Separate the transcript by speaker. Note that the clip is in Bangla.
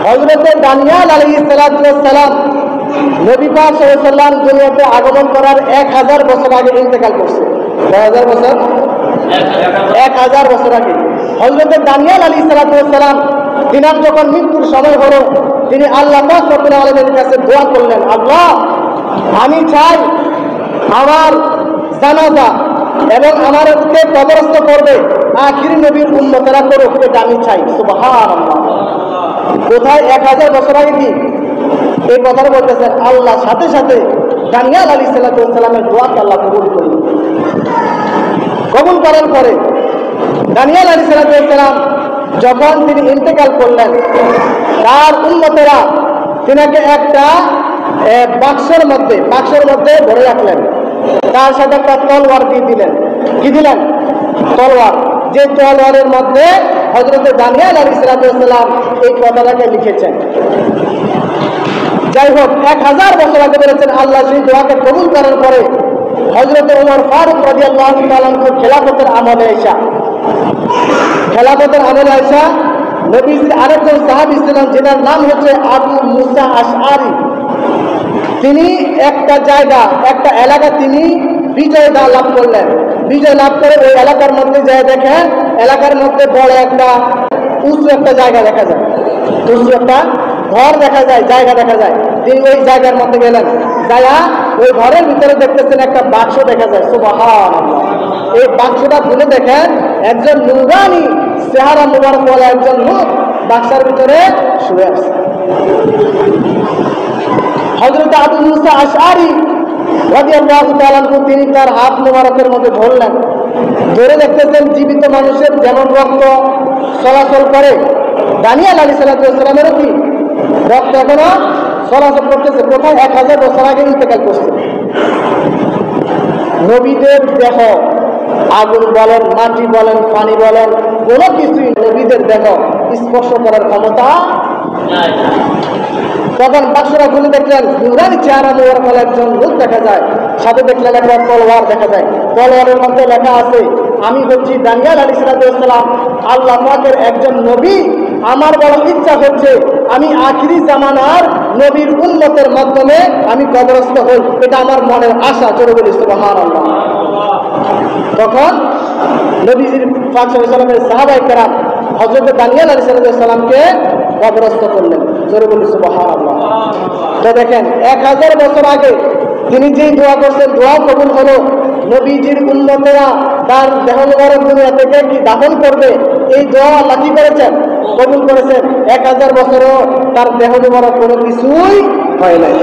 Speaker 1: হযরত দানিয়াল আলাইহিস সালাম নবী পাক সাল্লাল্লাহু আলাইহি ওয়াসাল্লাম দুনিয়াতে আগমন করার 1000 বছর আগে ইন্তেকাল করছে। 1000 বছর 1000 বছর আগে হযরত দানিয়াল আলাইহিস সালাম তিনার যখন মৃত্যুর সময় হলো, তিনি আল্লাহ পাক রব্বুল আলামিনের কাছে দোয়া করলেন, আল্লাহ আমি চাই আমার জানাজা এবং আমারকে কবরস্থ করবে আখির নবীর উম্মতেরা করুক, এটা আমি চাই। সুবহানাল্লাহ। কোথায় 1000 বছর আগে কি এই কথাটা বলতেছেন? আল্লাহ সাথে সাথে দানিয়াল আলাইহিস সালামের দোয়াকে আল্লাহ কবুল করলেন। কবুল করার পরে দানিয়াল আলাইহিস সালাম যখন তিনি ইন্তেকাল করলেন, তার উম্মতেরা তিনাকে একটা বাক্সের মধ্যে ভরে রাখলেন। তার সাথে একটা তলোয়ার দিয়ে দিলেন। কি দিলেন? তলোয়ার। যে তলোয়ারের মধ্যে হযরত দানিয়াল আলাইহিস সালাম এই কথাটাকে লিখেছেন। যাই হোক, 1000 বছর আগে বলেছেন আল্লাহ সেই দোয়াকে কবুল করার পরে হযরত ওমর ফারুক রাদিয়াল্লাহু তাআলা খেলাফতের আমলে আয়েশা নবীজির আরেকজন সাহাবী ছিলেন, যার নাম হচ্ছে আবু মুসা আশআরী। তিনি একটা এলাকা তিনি বিজয় লাভ করলেন। বিজয় লাভ করে ওই এলাকার মধ্যে যায়, দেখেন এলাকার মধ্যে বড় একটা উঁচু একটা জায়গা দেখা যায়, উঁচু একটা ঘর দেখা যায়, জায়গা দেখা যায়। তিনি ওই জায়গার মধ্যে গেলেন, যায়া ওই ঘরের ভিতরে দেখতেছেন একটা বাক্স দেখা যায়। সুবহানাল্লাহ। এই বাক্সটা খুলে দেখেন একজন নূরানী চেহারা মুবারক ওয়ালা একজন লোক বাক্সের ভিতরে শুয়ে আছে। হযরত আবু মুসা আশআরী রাদিয়াল্লাহু তাআলা তিনি তার হাত মুবারকের মধ্যে ধরলেন, ধরে দেখতেছেন জীবিত মানুষের যেমন রক্ত চলাচল করে, দানিয়াল আলাইহিস সালামেরও কি রক্ত এখনো চলাচল করতেছে। কোথায়? 1000 বছর আগে ইন্তেকাল করছে। নবীদের দেহ, আগুন বলেন, মাটি বলেন, পানি বলেন, কোনো কিছুই নবীদের দেহ স্পর্শ করার ক্ষমতা নাই। তখন বাক্সরা খুলে দেখলেন নূরানী চেহারা মুবারক ওয়ালা একজন লোক দেখা যায়, সাথে দেখলেন একটা তলোয়ার দেখা যায়। তলোয়ারের মধ্যে লেখা আছে, আমি হচ্ছি দানিয়াল আলাইহিস সালাম, আল্লাহ পাকের একজন নবী। আমার বড় ইচ্ছা হচ্ছে আমি আখিরি জামানার নবীর উম্মতের মাধ্যমে আমি কবরস্থ হই, এটা আমার মনের আশা। জোরে বলি সুবহানাল্লাহ। তখন নবীজির পাক সাল্লাল্লাহু আলাইহি ওয়াসাল্লামের সাহাবায়ে কেরাম হযরত দানিয়াল আলাইহিস সালামকে কবরস্থ করলেন। জোরে বলি সুবহানাল্লাহ। তো দেখেন 1000 বছর আগে তিনি যেই দোয়া করছেন, দোয়া কবুল হলো। নবীজির উম্মতেরা তার দেহ মুবারক দুনিয়া থেকে কি দাফন করবে, এই দোয়া আল্লাহ কি করেছেন? কবুল করেছেন। 1000 বছরও তার দেহ মুবারক কোনো কিছুই হয় নাই।